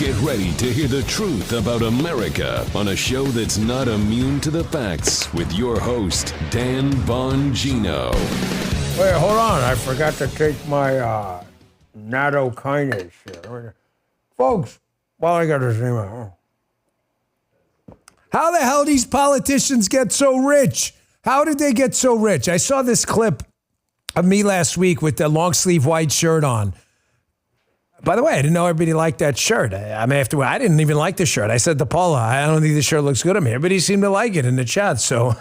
Get ready to hear the truth about America on a show that's not immune to the facts with your host, Dan Bongino. Wait, hold on. I forgot to take my nattokinase here. Folks, while I got this email. How the hell these politicians get so rich? How did they get so rich? I saw this clip of me last week with the long sleeve white shirt on. By the way, I didn't know everybody liked that shirt. I didn't even like the shirt. I said to Paula, I don't think the shirt looks good on me. Everybody seemed to like it in the chat. So,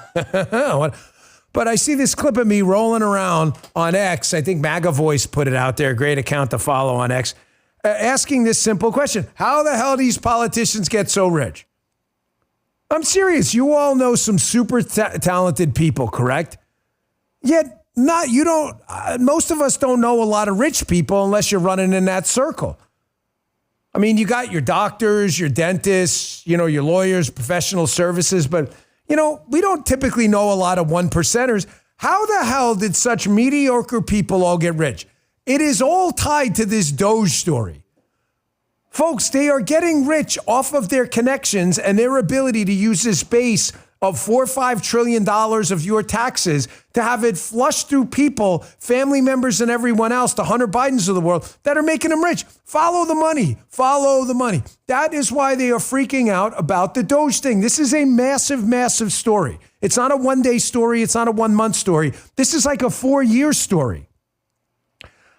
but I see this clip of me rolling around on X. I think MAGA Voice put it out there. Great account to follow on X. Asking this simple question. How the hell do these politicians get so rich? I'm serious. You all know some super talented people, correct? Yet most of us don't know a lot of rich people unless you're running in that circle. I mean, you got your doctors, your dentists, your lawyers, professional services, but, we don't typically know a lot of one percenters. How the hell did such mediocre people all get rich? It is all tied to this Doge story. Folks, they are getting rich off of their connections and their ability to use this base of $4 or $5 trillion of your taxes to have it flush through people, family members and everyone else, the Hunter Bidens of the world that are making them rich. Follow the money. Follow the money. That is why they are freaking out about the Doge thing. This is a massive, massive story. It's not a one-day story. It's not a one-month story. This is like a 4-year story.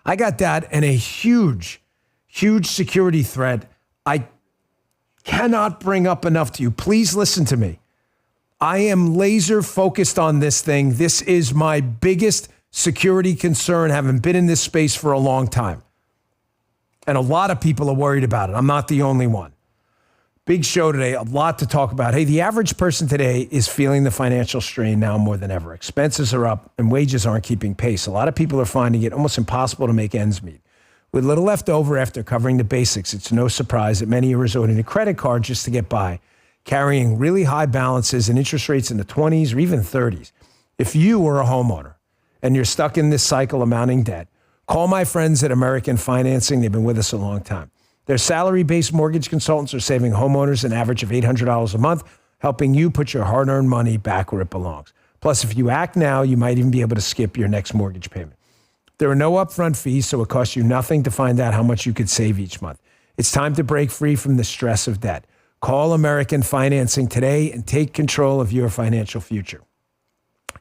I got that and a huge security threat I cannot bring up enough to you. Please listen to me. I am laser focused on this thing. This is my biggest security concern, having been in this space for a long time. And a lot of people are worried about it. I'm not the only one. Big show today, a lot to talk about. Hey, the average person today is feeling the financial strain now more than ever. Expenses are up and wages aren't keeping pace. A lot of people are finding it almost impossible to make ends meet. With little left over after covering the basics, it's no surprise that many are resorting to credit cards just to get by, carrying really high balances and interest rates in the 20s or even 30s. If you are a homeowner and you're stuck in this cycle of mounting debt, call my friends at American Financing. They've been with us a long time. Their salary-based mortgage consultants are saving homeowners an average of $800 a month, helping you put your hard-earned money back where it belongs. Plus, if you act now, you might even be able to skip your next mortgage payment. There are no upfront fees, so it costs you nothing to find out how much you could save each month. It's time to break free from the stress of debt. Call American Financing today and take control of your financial future.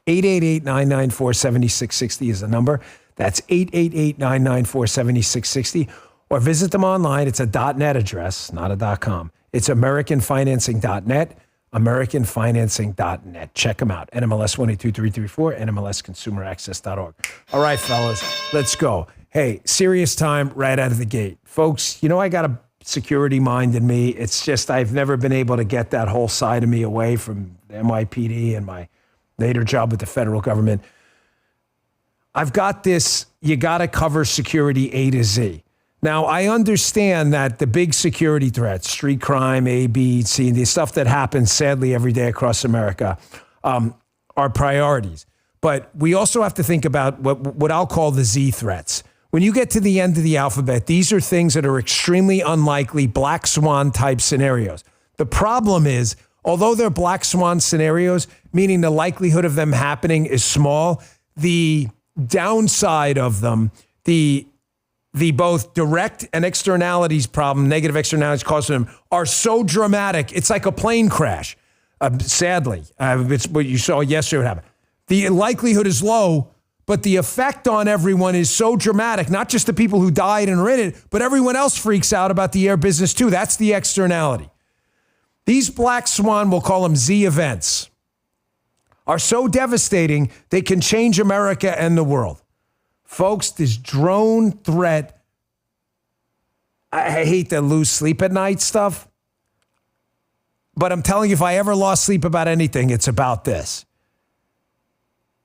888-994-7660 is the number. That's 888-994-7660. Or visit them online. It's a .net address, not a .com. It's AmericanFinancing.net, AmericanFinancing.net. Check them out. NMLS 122334, NMLSConsumerAccess.org. All right, fellas, let's go. Hey, serious time right out of the gate. Folks, I got a security mind in me. It's just I've never been able to get that whole side of me away from the NYPD and my later job with the federal government. I've got this, you got to cover security A to Z. Now, I understand that the big security threats, street crime, A, B, C, the stuff that happens sadly every day across America are priorities. But we also have to think about what I'll call the Z threats. When you get to the end of the alphabet, these are things that are extremely unlikely, black swan type scenarios. The problem is, although they're black swan scenarios, meaning the likelihood of them happening is small, the downside of them, the both direct and externalities problem, negative externalities caused them, are so dramatic. It's like a plane crash. Sadly, it's what you saw yesterday what happened. The likelihood is low, but the effect on everyone is so dramatic, not just the people who died and are in it, but everyone else freaks out about the air business too. That's the externality. These black swan, we'll call them Z events, are so devastating, they can change America and the world. Folks, this drone threat, I hate the lose sleep at night stuff, but I'm telling you, if I ever lost sleep about anything, it's about this.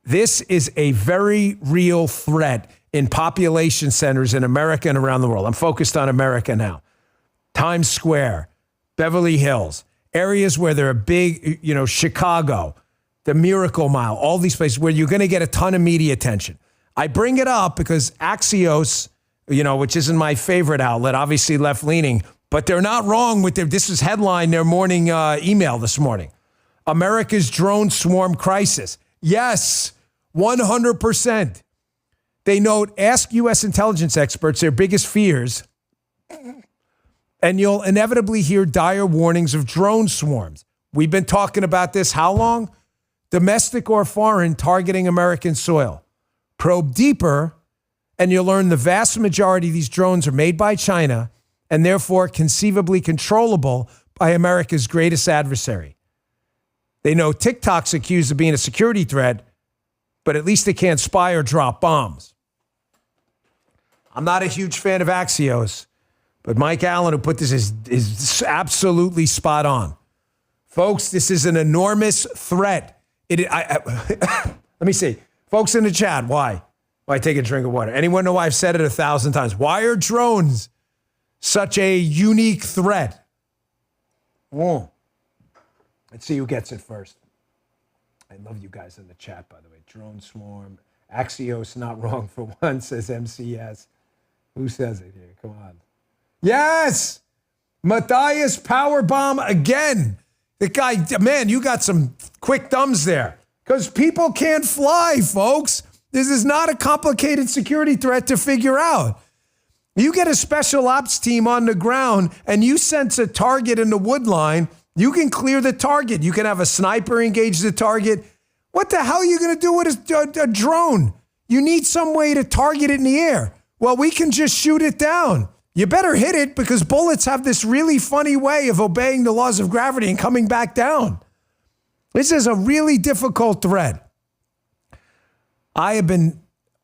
This is a very real threat in population centers in America and around the world. I'm focused on America now. Times Square, Beverly Hills, areas where there are big, Chicago, the Miracle Mile, all these places where you're going to get a ton of media attention. I bring it up because Axios, which isn't my favorite outlet, obviously left-leaning, But they're not wrong with this is headline their morning email this morning. America's drone swarm crisis. Yes, 100%. They note, ask U.S. intelligence experts their biggest fears, and you'll inevitably hear dire warnings of drone swarms. We've been talking about this how long? Domestic or foreign, targeting American soil. Probe deeper, and you'll learn the vast majority of these drones are made by China and therefore conceivably controllable by America's greatest adversary. They know TikTok's accused of being a security threat, but at least they can't spy or drop bombs. I'm not a huge fan of Axios, but Mike Allen, who put this, is absolutely spot on. Folks, this is an enormous threat. Let me see. Folks in the chat, why? Why take a drink of water? Anyone know why I've said it 1,000 times? Why are drones such a unique threat? Let's see who gets it first. I love you guys in the chat, by the way. Drone swarm. Axios, not wrong for once, says MCS. Who says it here? Come on. Yes! Matthias Powerbomb again. The guy, man, you got some quick thumbs there. Because people can't fly, folks. This is not a complicated security threat to figure out. You get a special ops team on the ground and you sense a target in the wood line, you can clear the target. You can have a sniper engage the target. What the hell are you going to do with a drone? You need some way to target it in the air. Well, we can just shoot it down. You better hit it because bullets have this really funny way of obeying the laws of gravity and coming back down. This is a really difficult threat. I have been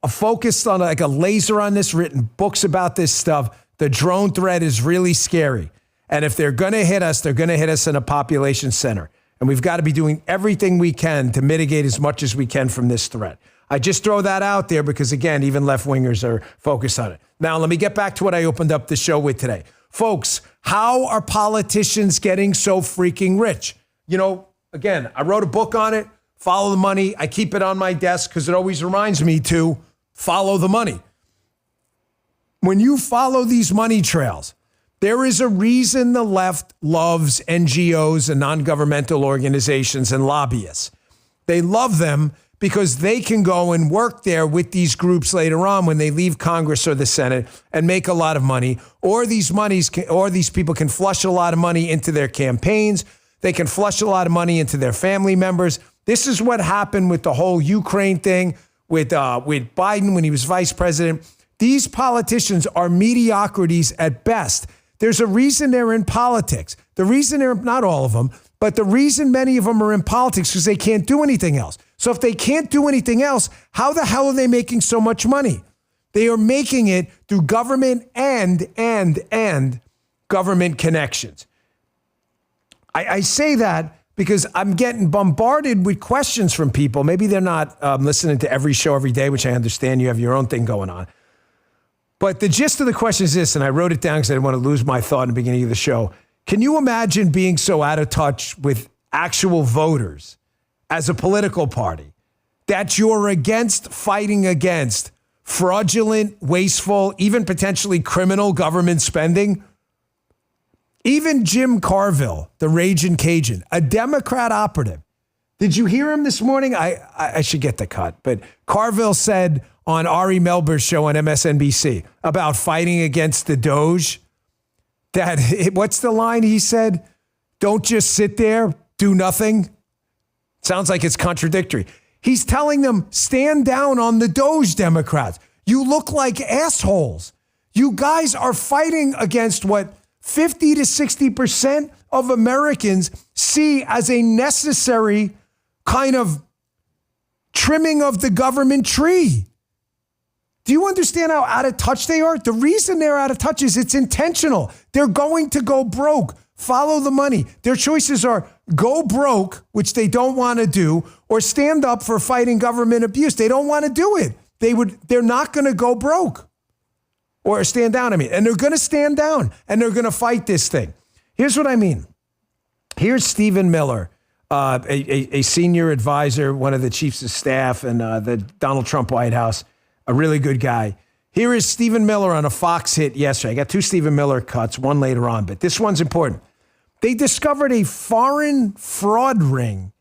focused on like a laser on this, written books about this stuff. The drone threat is really scary. And if they're going to hit us, they're going to hit us in a population center. And we've got to be doing everything we can to mitigate as much as we can from this threat. I just throw that out there because, again, even left-wingers are focused on it. Now, let me get back to what I opened up the show with today. Folks, how are politicians getting so freaking rich? You know, again, I wrote a book on it, Follow the Money. I keep it on my desk because it always reminds me to follow the money. When you follow these money trails, there is a reason the left loves NGOs and non-governmental organizations and lobbyists. They love them because they can go and work there with these groups later on when they leave Congress or the Senate and make a lot of money, or these people can flush a lot of money into their campaigns. They can flush a lot of money into their family members. This is what happened with the whole Ukraine thing with Biden when he was vice president. These politicians are mediocrities at best. There's a reason they're in politics. The reason they're, not all of them, but the reason many of them are in politics is because they can't do anything else. So if they can't do anything else, how the hell are they making so much money? They are making it through government and government connections. I say that because I'm getting bombarded with questions from people. Maybe they're not listening to every show every day, which I understand. You have your own thing going on. But the gist of the question is this, and I wrote it down because I didn't want to lose my thought in the beginning of the show. Can you imagine being so out of touch with actual voters as a political party that you're fighting against fraudulent, wasteful, even potentially criminal government spending? Even Jim Carville, the Ragin' Cajun, a Democrat operative. Did you hear him this morning? I should get the cut, but Carville said on Ari Melber's show on MSNBC about fighting against the Doge, that, what's the line he said? Don't just sit there, do nothing. Sounds like it's contradictory. He's telling them, stand down on the Doge, Democrats. You look like assholes. You guys are fighting against what 50 to 60% of Americans see as a necessary kind of trimming of the government tree. Do you understand how out of touch they are? The reason they're out of touch is it's intentional. They're going to go broke. Follow the money. Their choices are go broke, which they don't want to do, or stand up for fighting government abuse. They don't want to do it. They're not going to go broke or stand down. And they're going to stand down and they're going to fight this thing. Here's what I mean. Here's Stephen Miller, a senior advisor, one of the chiefs of staff in the Donald Trump White House, a really good guy. Here is Stephen Miller on a Fox hit yesterday. I got 2 Stephen Miller cuts, one later on, but this one's important. They discovered a foreign fraud ring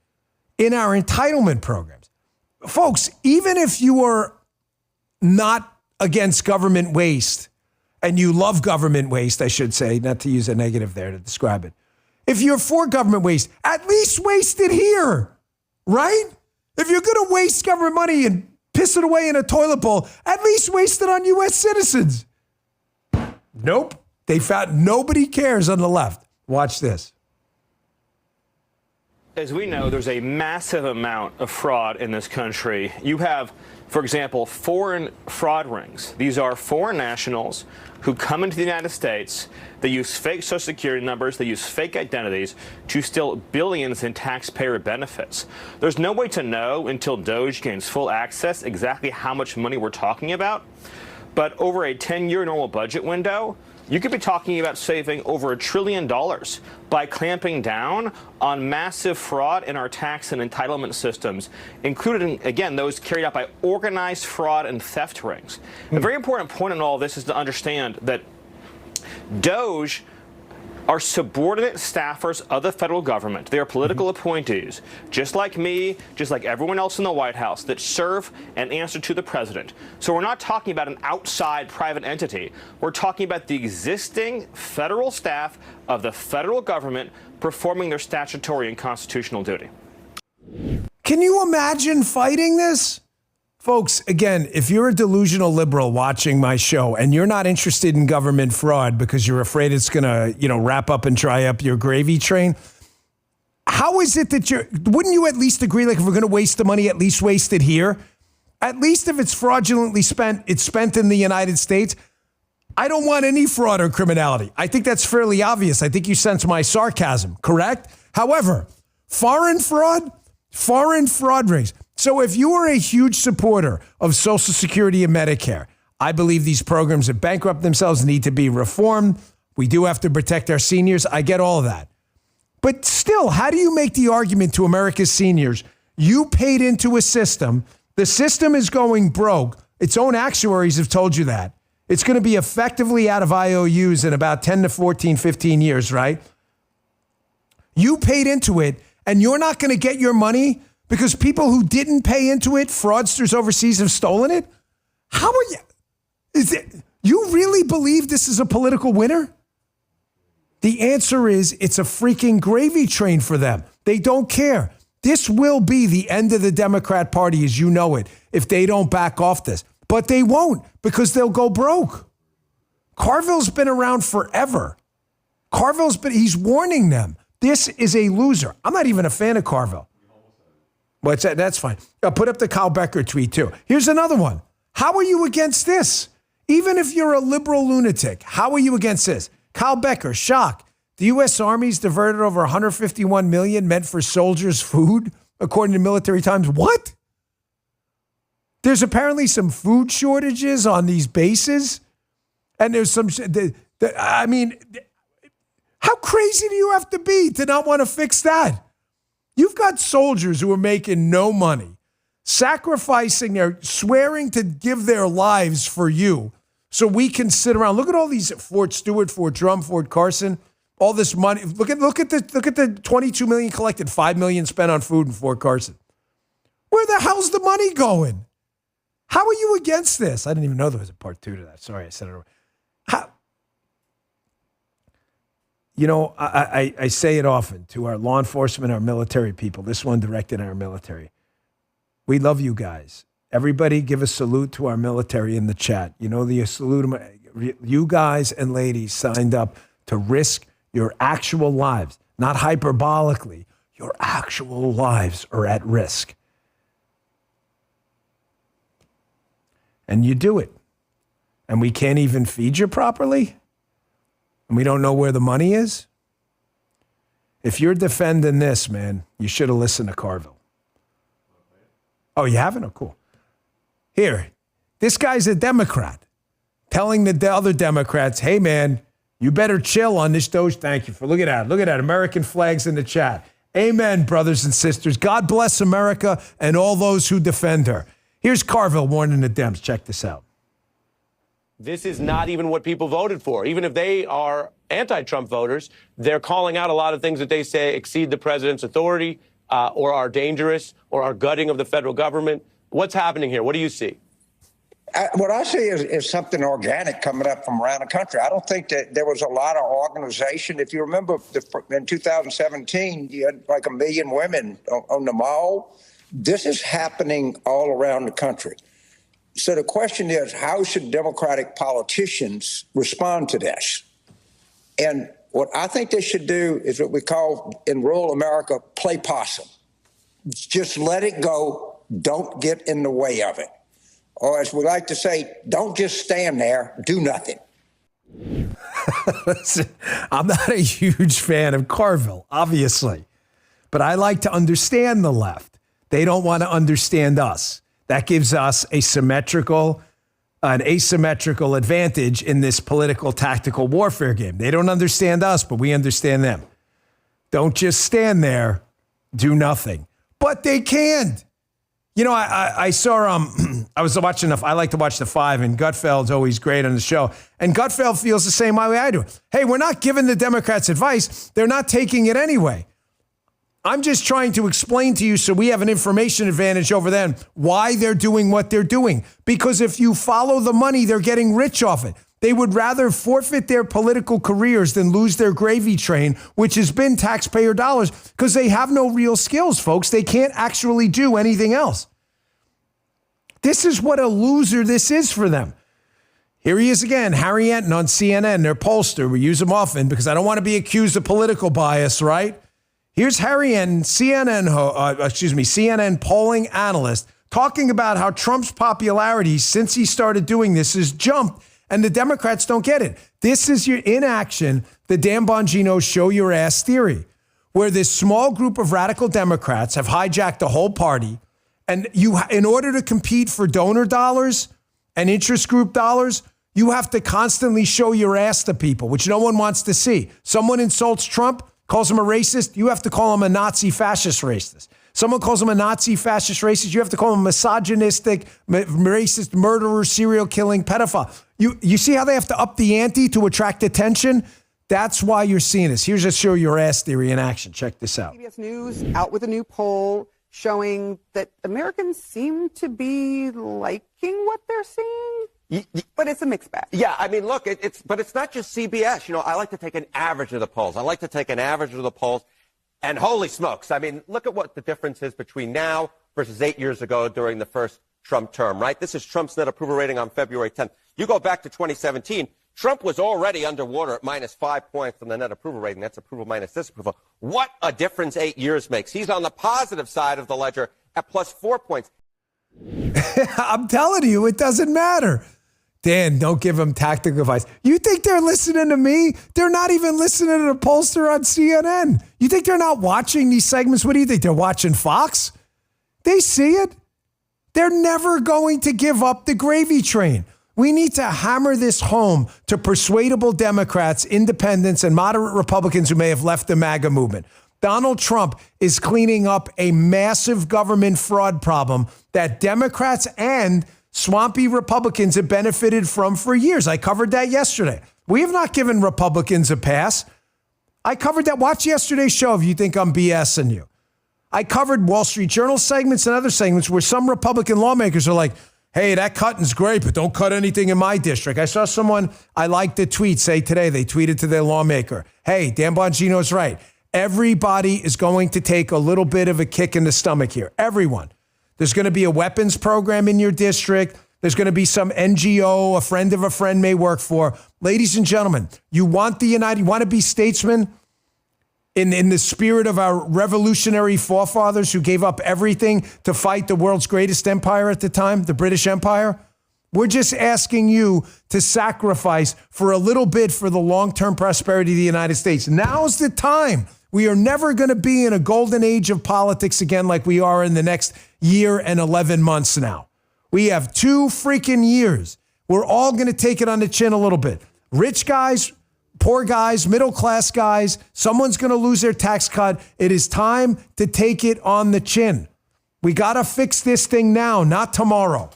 in our entitlement programs. Folks, even if you are not against government waste, and you love government waste, I should say, not to use a negative there to describe it. If you're for government waste, at least waste it here, right? If you're going to waste government money and piss it away in a toilet bowl, at least waste it on U.S. citizens. Nope. They found nobody cares on the left. Watch this. As we know, there's a massive amount of fraud in this country. You have, for example, foreign fraud rings. These are foreign nationals who come into the United States. They use fake Social Security numbers. They use fake identities to steal billions in taxpayer benefits. There's no way to know until DOJ gains full access exactly how much money we're talking about. But over a 10-year normal budget window, you could be talking about saving over $1 trillion by clamping down on massive fraud in our tax and entitlement systems, including, again, those carried out by organized fraud and theft rings. A very important point in all this is to understand that DOJ are subordinate staffers of the federal government. They are political appointees, just like me, just like everyone else in the White House, that serve and answer to the president. So we're not talking about an outside private entity. We're talking about the existing federal staff of the federal government performing their statutory and constitutional duty. Can you imagine fighting this? Folks, again, if you're a delusional liberal watching my show and you're not interested in government fraud because you're afraid it's going to, wrap up and dry up your gravy train, how is it that wouldn't you at least agree, like, if we're going to waste the money, at least waste it here? At least if it's fraudulently spent, it's spent in the United States. I don't want any fraud or criminality. I think that's fairly obvious. I think you sense my sarcasm, correct? However, foreign fraud rings. So if you are a huge supporter of Social Security and Medicare, I believe these programs that bankrupt themselves need to be reformed. We do have to protect our seniors. I get all of that. But still, how do you make the argument to America's seniors? You paid into a system. The system is going broke. Its own actuaries have told you that. It's going to be effectively out of IOUs in about 10 to 14, 15 years, right? You paid into it, and you're not going to get your money because people who didn't pay into it, fraudsters overseas, have stolen it? How are you? You really believe this is a political winner? The answer is it's a freaking gravy train for them. They don't care. This will be the end of the Democrat Party as you know it if they don't back off this. But they won't because they'll go broke. Carville's been around forever. He's warning them. This is a loser. I'm not even a fan of Carville. But that's fine. I'll put up the Kyle Becker tweet too. Here's another one. How are you against this? Even if you're a liberal lunatic, how are you against this? Kyle Becker, shock. The U.S. Army's diverted over $151 million meant for soldiers' food, according to Military Times. What? There's apparently some food shortages on these bases. And there's some, how crazy do you have to be to not want to fix that? You've got soldiers who are making no money, swearing to give their lives for you so we can sit around. Look at all these Fort Stewart, Fort Drum, Fort Carson, all this money. Look at the $22 million collected, $5 million spent on food in Fort Carson. Where the hell's the money going? How are you against this? I didn't even know there was a part 2 to that. Sorry, I said it wrong. How? I say it often to our law enforcement, our military people. This one directed at our military. We love you guys. Everybody give a salute to our military in the chat. Salute you guys and ladies signed up to risk your actual lives, not hyperbolically. Your actual lives are at risk. And you do it. And we can't even feed you properly? And we don't know where the money is? If you're defending this, man, you should have listened to Carville. Oh, you haven't? Oh, cool. Here, this guy's a Democrat telling the other Democrats, hey, man, you better chill on this Doge. Thank you for, look at that. Look at that. American flags in the chat. Amen, brothers and sisters. God bless America and all those who defend her. Here's Carville warning the Dems. Check this out. this is not even what people voted for. Even if they are anti-Trump voters, they're calling out a lot of things that they say exceed the president's authority or are dangerous or are gutting of the federal government. What's happening here? What do you see? What I see is something organic coming up from around the country. I don't think that there was a lot of organization. If you remember, in 2017, you had like 1 million women on the mall. This is happening all around the country. So the question is, how should Democratic politicians respond to this? And what I think they should do is what we call in rural America, play possum. Just let it go. Don't get in the way of it. Or as we like to say, don't just stand there, do nothing. Listen, I'm not a huge fan of Carville, obviously, but I like to understand the left. They don't want to understand us. That gives us an asymmetrical advantage in this political tactical warfare game. They don't understand us, but we understand them. Don't just stand there, do nothing. But they can't. You know, I saw, I was watching, I like to watch The Five, and Gutfeld's always great on the show. And Gutfeld feels the same way I do. Hey, we're not giving the Democrats advice. They're not taking it anyway. I'm just trying to explain to you so we have an information advantage over them why they're doing what they're doing. Because if you follow the money, they're getting rich off it. They would rather forfeit their political careers than lose their gravy train, which has been taxpayer dollars, because they have no real skills, folks. They can't actually do anything else. This is what a loser this is for them. Here he is again, Harry Enton on CNN, their pollster. We use him often because I don't want to be accused of political bias, right? Here's Harry Enton, CNN polling analyst, talking about how Trump's popularity since he started doing this has jumped, and the Democrats don't get it. This is your inaction, the Dan Bongino show your ass theory, where this small group of radical Democrats have hijacked the whole party. And you, in order to compete for donor dollars and interest group dollars, you have to constantly show your ass to people, which no one wants to see. Someone insults Trump, calls him a racist, you have to call him a Nazi fascist racist. Someone calls him a Nazi fascist racist, you have to call him a misogynistic, racist, murderer, serial killing, pedophile. You see how they have to up the ante to attract attention? That's why you're seeing this. Here's a show your ass theory in action. Check this out. CBS News out with a new poll showing that Americans seem to be liking what they're seeing. But it's a mixed bag. Yeah, I mean, look, but it's not just CBS. You know, I like to take an average of the polls. And holy smokes, I mean, look at what the difference is between now versus 8 years ago during the first Trump term, right? This is Trump's net approval rating on February 10th. You go back to 2017, Trump was already underwater at -5 points on the net approval rating. That's approval minus disapproval. What a difference 8 years makes. He's on the positive side of the ledger at +4 points. I'm telling you, it doesn't matter. Dan, don't give them tactical advice. You think they're listening to me? They're not even listening to the pollster on CNN. You think they're not watching these segments? What do you think? They're watching Fox? They see it. They're never going to give up the gravy train. We need to hammer this home to persuadable Democrats, independents, and moderate Republicans who may have left the MAGA movement. Donald Trump is cleaning up a massive government fraud problem that Democrats and swampy Republicans have benefited from for years. I covered that yesterday. We have not given Republicans a pass. I covered that. Watch yesterday's show if you think I'm BSing you. I covered Wall Street Journal segments and other segments where some Republican lawmakers are like, hey, that cutting's great, but don't cut anything in my district. I saw someone, I liked the tweet, say today, they tweeted to their lawmaker, hey, Dan Bongino's right. Everybody is going to take a little bit of a kick in the stomach here. Everyone. There's going to be a weapons program in your district. There's going to be some NGO a friend of a friend may work for. Ladies and gentlemen, you want to be statesmen in the spirit of our revolutionary forefathers who gave up everything to fight the world's greatest empire at the time, the British Empire? We're just asking you to sacrifice for a little bit for the long-term prosperity of the United States. Now's the time. We are never going to be in a golden age of politics again like we are in the next year and 11 months now. We have 2 freaking years. We're all going to take it on the chin a little bit. Rich guys, poor guys, middle-class guys, someone's going to lose their tax cut. It is time to take it on the chin. We got to fix this thing now, not tomorrow.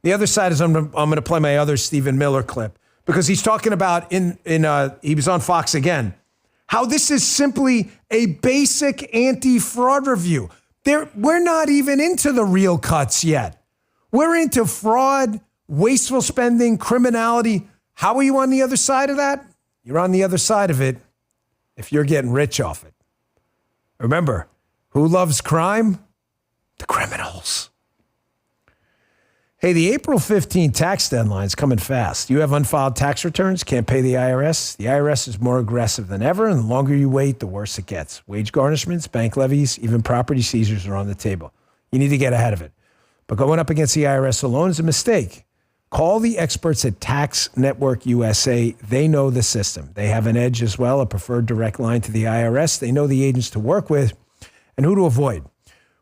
The other side is I'm going to play my other Stephen Miller clip because he's talking about he was on Fox again, how this is simply a basic anti-fraud review. We're not even into the real cuts yet. We're into fraud, wasteful spending, criminality. How are you on the other side of that? You're on the other side of it if you're getting rich off it. Remember, who loves crime? The criminals. Hey, the April 15 tax deadline is coming fast. You have unfiled tax returns, can't pay the IRS. The IRS is more aggressive than ever, and the longer you wait, the worse it gets. Wage garnishments, bank levies, even property seizures are on the table. You need to get ahead of it. But going up against the IRS alone is a mistake. Call the experts at Tax Network USA. They know the system. They have an edge as well, a preferred direct line to the IRS. They know the agents to work with and who to avoid.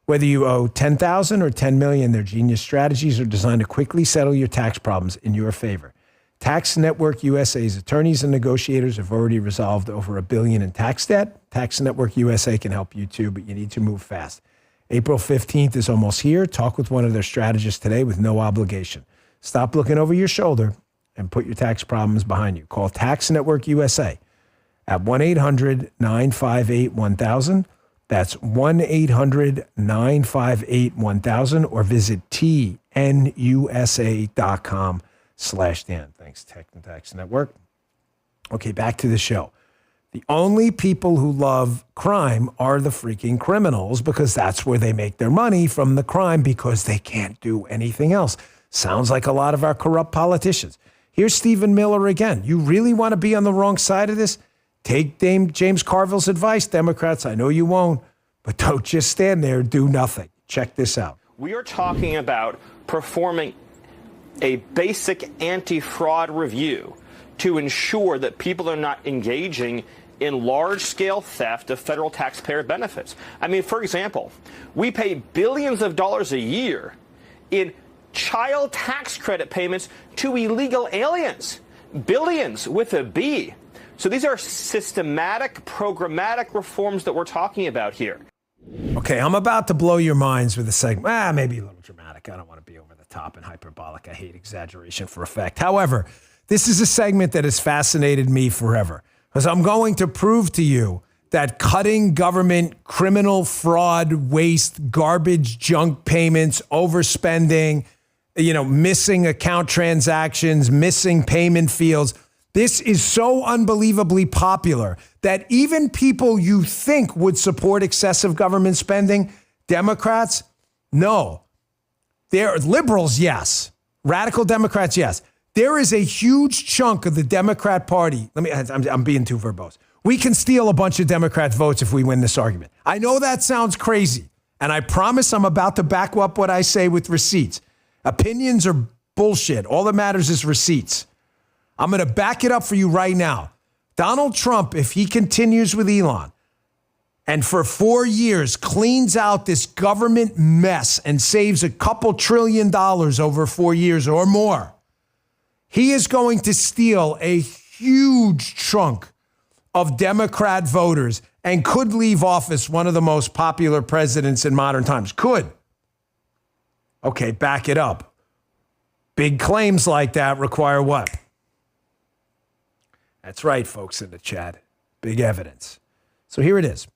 Whether you owe $10,000 or $10 million, their genius strategies are designed to quickly settle your tax problems in your favor. Tax Network USA's attorneys and negotiators have already resolved over $1 billion in tax debt. Tax Network USA can help you too, but you need to move fast. April 15th is almost here. Talk with one of their strategists today with no obligation. Stop looking over your shoulder and put your tax problems behind you. Call Tax Network USA at 1-800-958-1000. That's 1-800-958-1000 or visit tnusa.com/Dan. Thanks, Tax Network. Okay, back to the show. The only people who love crime are the freaking criminals because that's where they make their money from the crime because they can't do anything else. Sounds like a lot of our corrupt politicians. Here's Stephen Miller again. You really want to be on the wrong side of this? Take James Carville's advice, Democrats. I know you won't, but don't just stand there and do nothing. Check this out. We are talking about performing a basic anti-fraud review to ensure that people are not engaging in large-scale theft of federal taxpayer benefits. I mean, for example, we pay billions of dollars a year in child tax credit payments to illegal aliens. Billions with a B. So these are systematic, programmatic reforms that we're talking about here. Okay, I'm about to blow your minds with a segment. Maybe a little dramatic. I don't want to be over the top and hyperbolic. I hate exaggeration for effect. However, this is a segment that has fascinated me forever because I'm going to prove to you that cutting government criminal fraud, waste, garbage, junk payments, overspending, missing account transactions, missing payment fields, this is so unbelievably popular that even people you think would support excessive government spending, Democrats, no. They're liberals, yes. Radical Democrats, yes. There is a huge chunk of the Democrat Party. I'm being too verbose. We can steal a bunch of Democrat votes if we win this argument. I know that sounds crazy, and I promise I'm about to back up what I say with receipts. Opinions are bullshit. All that matters is receipts. I'm going to back it up for you right now. Donald Trump, if he continues with Elon and for 4 years cleans out this government mess and saves a couple $1 trillion over 4 years or more, he is going to steal a huge chunk of Democrat voters and could leave office one of the most popular presidents in modern times. Could. Okay, back it up. Big claims like that require what? That's right, folks in the chat. Big evidence. So here it is.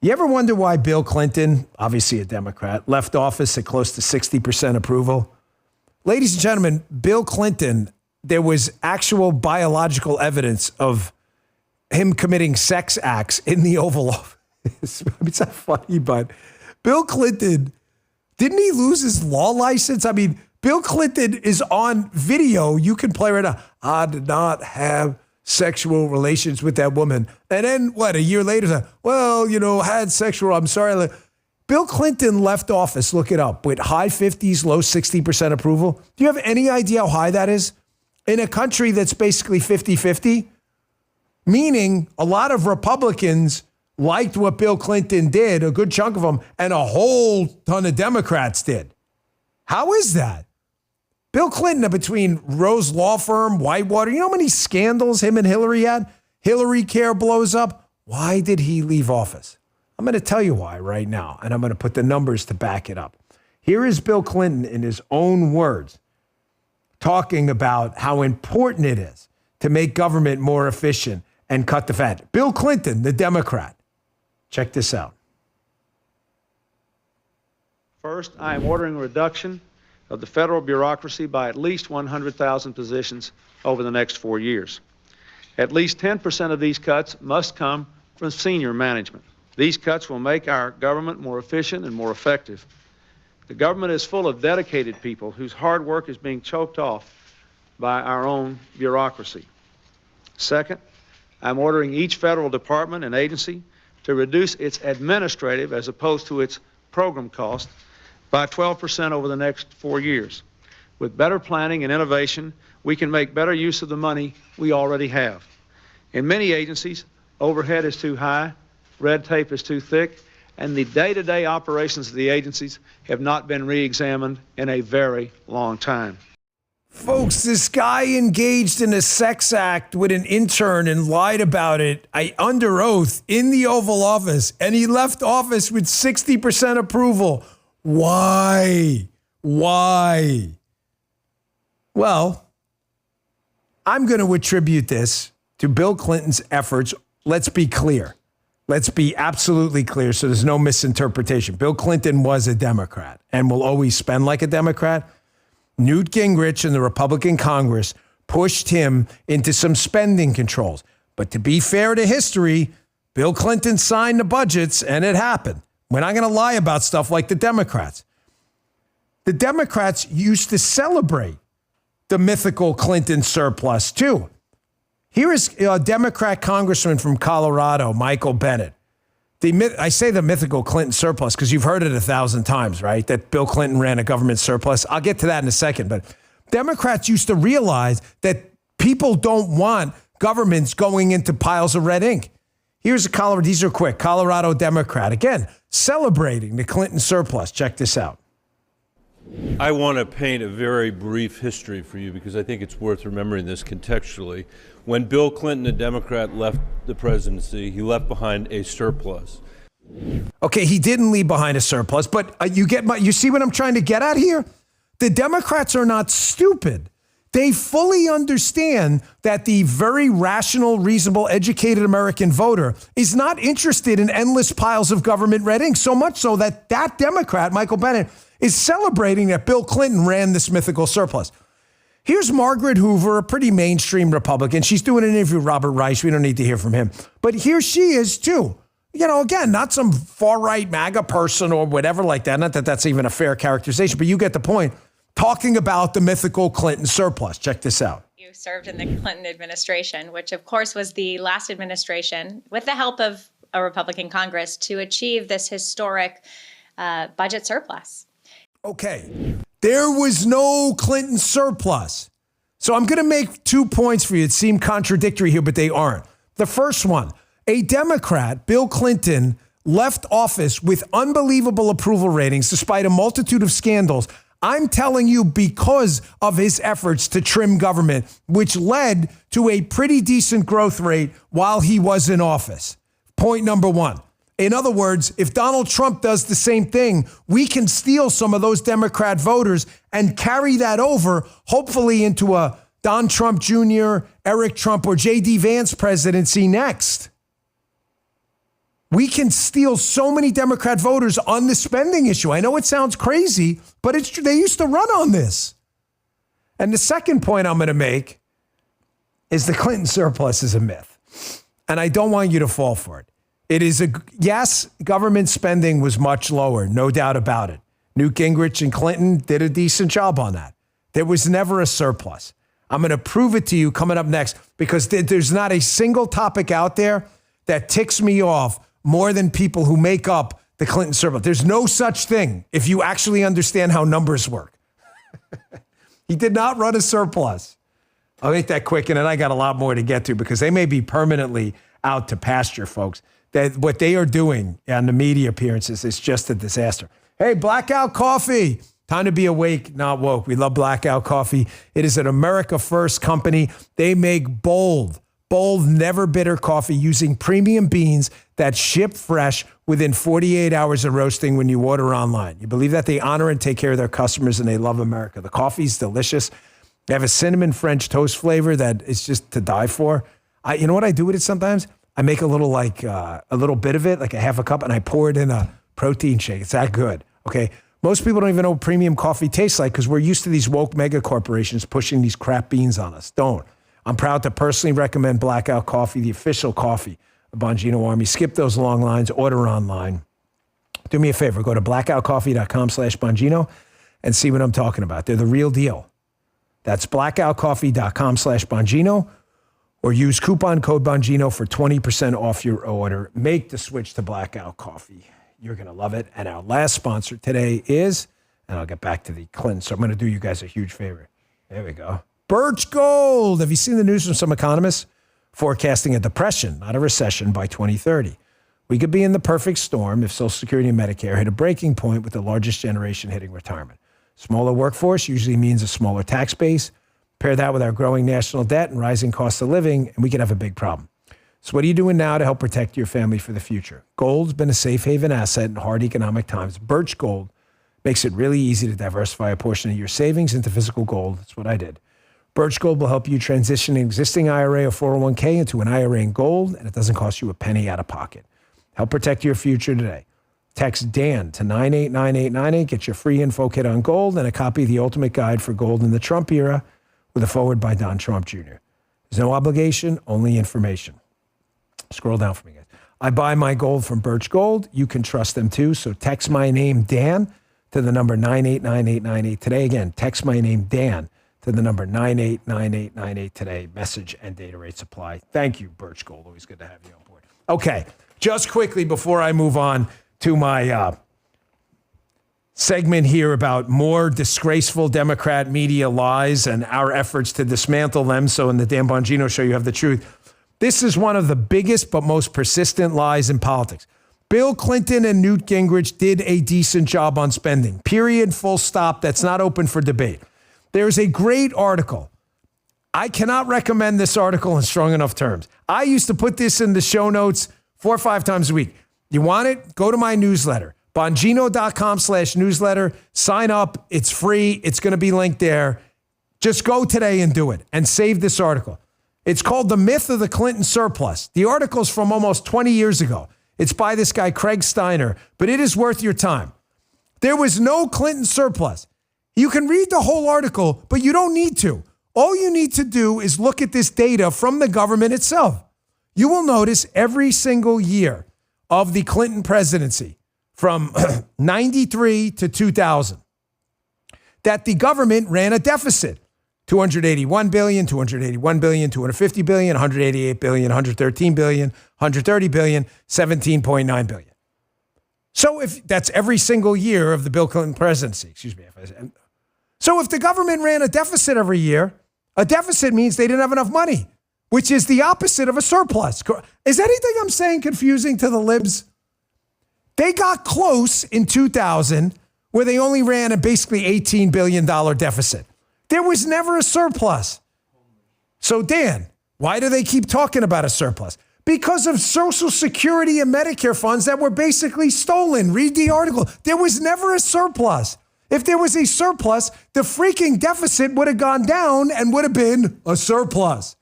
You ever wonder why Bill Clinton, obviously a Democrat, left office at close to 60% approval? Ladies and gentlemen, Bill Clinton, there was actual biological evidence of him committing sex acts in the Oval Office. I mean, it's not funny, but Bill Clinton, didn't he lose his law license? I mean, Bill Clinton is on video. You can play right now. I did not have sexual relations with that woman. And then a year later, had sexual, I'm sorry. Bill Clinton left office, look it up, with high 50s, low 60% approval. Do you have any idea how high that is? In a country that's basically 50-50, meaning a lot of Republicans liked what Bill Clinton did, a good chunk of them, and a whole ton of Democrats did. How is that? Bill Clinton, between Rose Law Firm, Whitewater, you know how many scandals him and Hillary had? Hillary Care blows up. Why did he leave office? I'm going to tell you why right now, and I'm going to put the numbers to back it up. Here is Bill Clinton in his own words talking about how important it is to make government more efficient and cut the fat. Bill Clinton, the Democrat. Check this out. First, I am ordering a reduction of the federal bureaucracy by at least 100,000 positions over the next 4 years. At least 10% of these cuts must come from senior management. These cuts will make our government more efficient and more effective. The government is full of dedicated people whose hard work is being choked off by our own bureaucracy. Second, I'm ordering each federal department and agency to reduce its administrative as opposed to its program cost by 12% over the next 4 years. With better planning and innovation, we can make better use of the money we already have. In many agencies, overhead is too high, red tape is too thick, and the day-to-day operations of the agencies have not been re-examined in a very long time. Folks, this guy engaged in a sex act with an intern and lied about it under oath in the Oval Office, and he left office with 60% approval. Why? Why? Well, I'm going to attribute this to Bill Clinton's efforts. Let's be clear. Let's be absolutely clear so there's no misinterpretation. Bill Clinton was a Democrat and will always spend like a Democrat. Newt Gingrich and the Republican Congress pushed him into some spending controls. But to be fair to history, Bill Clinton signed the budgets and it happened. We're not going to lie about stuff like the Democrats. The Democrats used to celebrate the mythical Clinton surplus too. Here is a Democrat congressman from Colorado, Michael Bennet. I say the mythical Clinton surplus because you've heard it 1,000 times, right? That Bill Clinton ran a government surplus. I'll get to that in a second. But Democrats used to realize that people don't want governments going into piles of red ink. Here's a Colorado, these are quick, Colorado Democrat. Again, celebrating the Clinton surplus. Check this out. I want to paint a very brief history for you because I think it's worth remembering this contextually. When Bill Clinton, a Democrat, left the presidency, he left behind a surplus. Okay, he didn't leave behind a surplus, but you see what I'm trying to get at here? The Democrats are not stupid. They fully understand that the very rational, reasonable, educated American voter is not interested in endless piles of government red ink, so much so that Democrat, Michael Bennet, is celebrating that Bill Clinton ran this mythical surplus. Here's Margaret Hoover, a pretty mainstream Republican. She's doing an interview with Robert Reich. We don't need to hear from him. But here she is, too. You know, again, not some far-right MAGA person or whatever like that. Not that that's even a fair characterization, but you get the point. Talking about the mythical Clinton surplus. Check this out. You served in the Clinton administration, which, of course, was the last administration, with the help of a Republican Congress, to achieve this historic budget surplus. Okay, there was no Clinton surplus. So I'm going to make 2 points for you. It seem contradictory here, but they aren't. The first one, a Democrat, Bill Clinton, left office with unbelievable approval ratings despite a multitude of scandals. I'm telling you because of his efforts to trim government, which led to a pretty decent growth rate while he was in office. Point number one. In other words, if Donald Trump does the same thing, we can steal some of those Democrat voters and carry that over, hopefully into a Don Trump Jr., Eric Trump, or J.D. Vance presidency next. We can steal so many Democrat voters on the spending issue. I know it sounds crazy, but it's true. They used to run on this. And the second point I'm going to make is the Clinton surplus is a myth. And I don't want you to fall for it. It is yes, government spending was much lower, no doubt about it. Newt Gingrich and Clinton did a decent job on that. There was never a surplus. I'm going to prove it to you coming up next because there's not a single topic out there that ticks me off more than people who make up the Clinton surplus. There's no such thing if you actually understand how numbers work. He did not run a surplus. I'll make that quick, and then I got a lot more to get to because they may be permanently out to pasture, folks. That what they are doing on the media appearances is just a disaster. Hey, Blackout Coffee. Time to be awake, not woke. We love Blackout Coffee. It is an America First company. They make bold bold, never bitter coffee using premium beans that ship fresh within 48 hours of roasting when you order online. You believe that they honor and take care of their customers and they love America. The coffee's delicious. They have a cinnamon French toast flavor that is just to die for. You know what I do with it sometimes? I make a little bit of it, like a half a cup, and I pour it in a protein shake. It's that good, okay? Most people don't even know what premium coffee tastes like because we're used to these woke mega corporations pushing these crap beans on us. Don't. I'm proud to personally recommend Blackout Coffee, the official coffee of Bongino Army. Skip those long lines, order online. Do me a favor, go to blackoutcoffee.com/Bongino and see what I'm talking about. They're the real deal. That's blackoutcoffee.com/Bongino or use coupon code Bongino for 20% off your order. Make the switch to Blackout Coffee. You're going to love it. And our last sponsor today is, and I'll get back to the Clinton, so I'm going to do you guys a huge favor. There we go. Birch Gold. Have you seen the news from some economists forecasting a depression, not a recession, by 2030? We could be in the perfect storm if Social Security and Medicare hit a breaking point with the largest generation hitting retirement. Smaller workforce usually means a smaller tax base. Pair that with our growing national debt and rising cost of living, and we could have a big problem. So what are you doing now to help protect your family for the future? Gold's been a safe haven asset in hard economic times. Birch Gold makes it really easy to diversify a portion of your savings into physical gold. That's what I did. Birch Gold will help you transition an existing IRA or 401k into an IRA in gold, and it doesn't cost you a penny out of pocket. Help protect your future today. Text Dan to 989898. Get your free info kit on gold and a copy of the ultimate guide for gold in the Trump era with a foreword by Don Trump Jr. There's no obligation, only information. Scroll down for me, guys. I buy my gold from Birch Gold. You can trust them too. So text my name, Dan, to the number 989898 today. Again, text my name, Dan, to the number 989898 today. Message and data rates apply. Thank you, Birch Gold. Always good to have you on board. Okay, just quickly before I move on to my segment here about more disgraceful Democrat media lies and our efforts to dismantle them. So in the Dan Bongino Show, you have the truth. This is one of the biggest but most persistent lies in politics. Bill Clinton and Newt Gingrich did a decent job on spending. Period, full stop. That's not open for debate. There's a great article. I cannot recommend this article in strong enough terms. I used to put this in the show notes 4 or 5 times a week. You want it? Go to my newsletter, Bongino.com/newsletter. Sign up. It's free. It's going to be linked there. Just go today and do it and save this article. It's called The Myth of the Clinton Surplus. The article's from almost 20 years ago. It's by this guy, Craig Steiner, but it is worth your time. There was no Clinton surplus. You can read the whole article, but you don't need to. All you need to do is look at this data from the government itself. You will notice every single year of the Clinton presidency from 93 to 2000 that the government ran a deficit. $281 billion, $281 billion, $250 billion, $188 billion, $113 billion, $130 billion, $17.9 billion. So if that's every single year of the Bill Clinton presidency, So if the government ran a deficit every year, a deficit means they didn't have enough money, which is the opposite of a surplus. Is anything I'm saying confusing to the libs? They got close in 2000 where they only ran a basically $18 billion deficit. There was never a surplus. So, Dan, why do they keep talking about a surplus? Because of Social Security and Medicare funds that were basically stolen. Read the article. There was never a surplus. If there was a surplus, the freaking deficit would have gone down and would have been a surplus.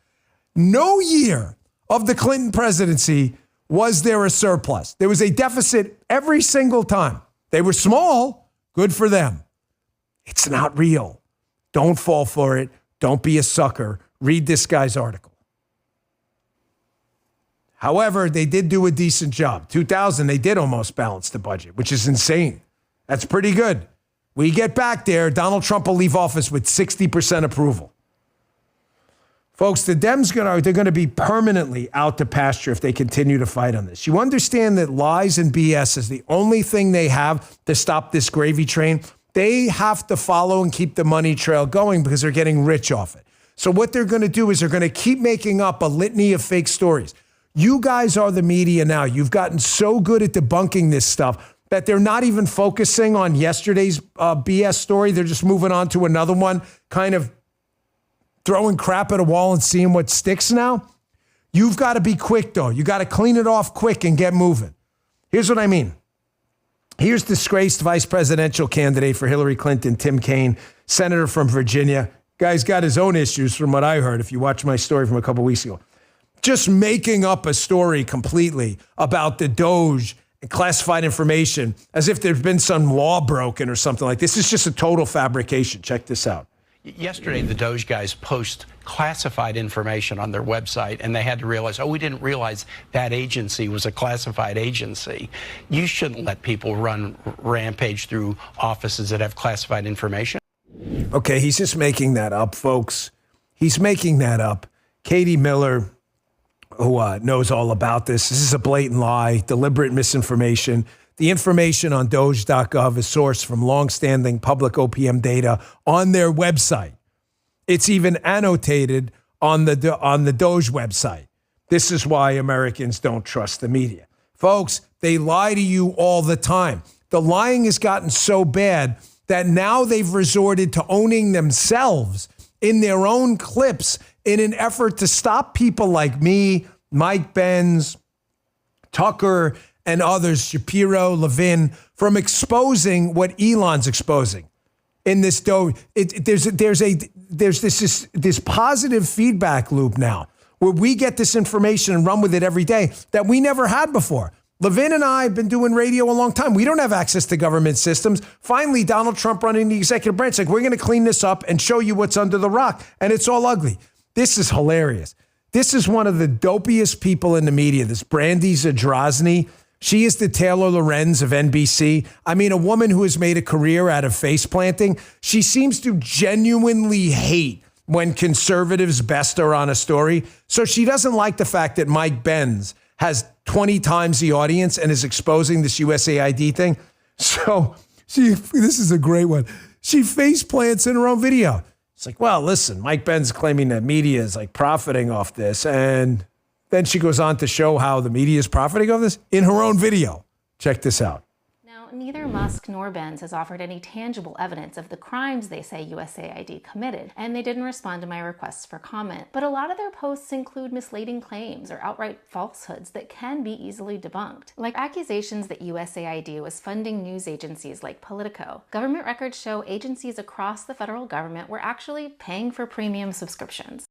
No year of the Clinton presidency was there a surplus. There was a deficit every single time. They were small. Good for them. It's not real. Don't fall for it. Don't be a sucker. Read this guy's article. However, they did do a decent job. 2000, they did almost balance the budget, which is insane. That's pretty good. We get back there, Donald Trump will leave office with 60% approval. Folks, the Dems they're going to be permanently out to pasture if they continue to fight on this. You understand that lies and BS is the only thing they have to stop this gravy train? They have to follow and keep the money trail going because they're getting rich off it. So what they're going to do is they're going to keep making up a litany of fake stories. You guys are the media now. You've gotten so good at debunking this stuff that they're not even focusing on yesterday's BS story. They're just moving on to another one, kind of throwing crap at a wall and seeing what sticks now. You've got to be quick, though. You got to clean it off quick and get moving. Here's what I mean. Here's disgraced vice presidential candidate for Hillary Clinton, Tim Kaine, senator from Virginia. Guy's got his own issues from what I heard, if you watch my story from a couple weeks ago. Just making up a story completely about the Doge and classified information as if there's been some law broken or something like this. This is just a total fabrication. Check this out. Yesterday, the Doge guys post classified information on their website, and they had to realize, we didn't realize that agency was a classified agency. You shouldn't let people run rampage through offices that have classified information. Okay, he's just making that up, folks. He's making that up. Katie Miller, who knows all about this is a blatant lie, deliberate misinformation. The information on Doge.gov is sourced from longstanding public OPM data on their website. It's even annotated on the Doge website. This is why Americans don't trust the media. Folks, they lie to you all the time. The lying has gotten so bad that now they've resorted to owning themselves in their own clips in an effort to stop people like me, Mike Benz, Tucker, and others, Shapiro, Levin, from exposing what Elon's exposing in this Doge. There's this positive feedback loop now where we get this information and run with it every day that we never had before. Levin and I have been doing radio a long time. We don't have access to government systems. Finally, Donald Trump running the executive branch, like, we're going to clean this up and show you what's under the rock. And it's all ugly. This is hilarious. This is one of the dopiest people in the media, this Brandy Zadrozny. She is the Taylor Lorenz of NBC. I mean, a woman who has made a career out of face planting. She seems to genuinely hate when conservatives best her on a story. So she doesn't like the fact that Mike Benz has 20 times the audience and is exposing this USAID thing. So this is a great one. She face plants in her own video. It's like, well, listen, Mike Benz claiming that media is like profiting off this. And then she goes on to show how the media is profiting off this in her own video. Check this out. Now, neither Musk nor Benz has offered any tangible evidence of the crimes they say USAID committed, and they didn't respond to my requests for comment. But a lot of their posts include misleading claims or outright falsehoods that can be easily debunked, like accusations that USAID was funding news agencies like Politico. Government records show agencies across the federal government were actually paying for premium subscriptions.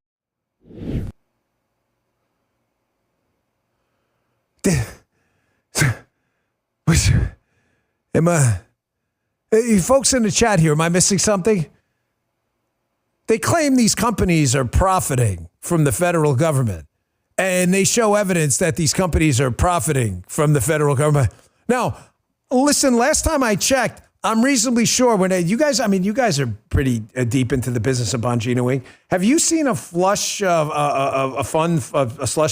You folks in the chat here, am I missing something? They claim these companies are profiting from the federal government, and they show evidence that these companies are profiting from the federal government. Now, listen, last time I checked, I'm reasonably sure when you guys are pretty deep into the business of Bongino Inc. Have you seen a slush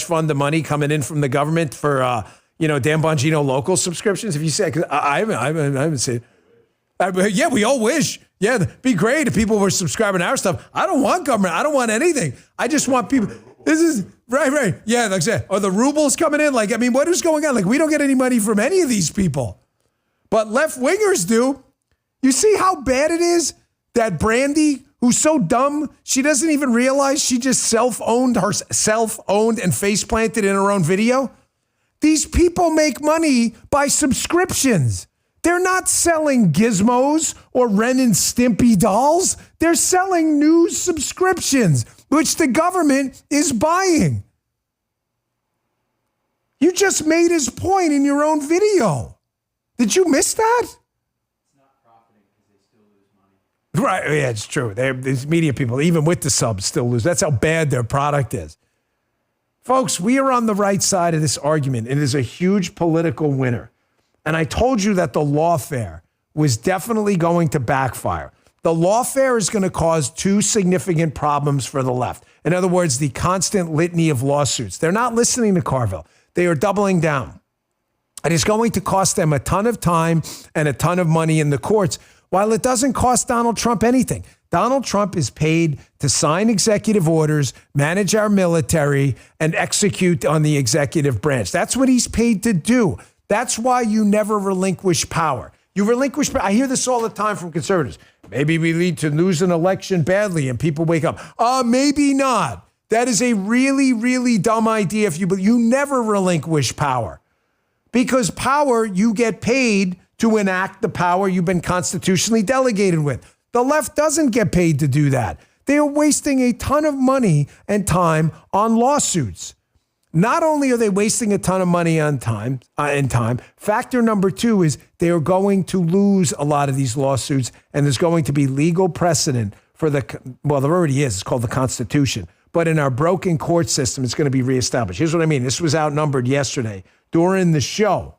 fund of money coming in from the government for Dan Bongino local subscriptions? Have you seen? Cause I haven't seen it. Yeah, we all wish. Yeah, it'd be great if people were subscribing to our stuff. I don't want government. I don't want anything. I just want people. This is right. Yeah, like I said, are the rubles coming in? Like, I mean, what is going on? Like, we don't get any money from any of these people. But left-wingers do. You see how bad it is that Brandy, who's so dumb, she doesn't even realize she just self-owned and face-planted in her own video? These people make money by subscriptions. They're not selling gizmos or Ren and Stimpy dolls. They're selling news subscriptions, which the government is buying. You just made his point in your own video. Did you miss that? It's not profiting because they still lose money. Right, yeah, it's true. These media people, even with the subs, still lose. That's how bad their product is. Folks, we are on the right side of this argument. It is a huge political winner. And I told you that the lawfare was definitely going to backfire. The lawfare is going to cause two significant problems for the left. In other words, the constant litany of lawsuits. They're not listening to Carville. They are doubling down. And it's going to cost them a ton of time and a ton of money in the courts, while it doesn't cost Donald Trump anything. Donald Trump is paid to sign executive orders, manage our military, and execute on the executive branch. That's what he's paid to do. That's why you never relinquish power. You relinquish power. I hear this all the time from conservatives. Maybe we lead to lose an election badly and people wake up. Maybe not. That is a really, really dumb idea if you never relinquish power. Because power, you get paid to enact the power you've been constitutionally delegated with. The left doesn't get paid to do that. They are wasting a ton of money and time on lawsuits. Not only are they wasting a ton of money on time, factor number two is they are going to lose a lot of these lawsuits, and there's going to be legal precedent for there already is. It's called the Constitution. But in our broken court system, it's going to be reestablished. Here's what I mean. This was outnumbered yesterday. During the show,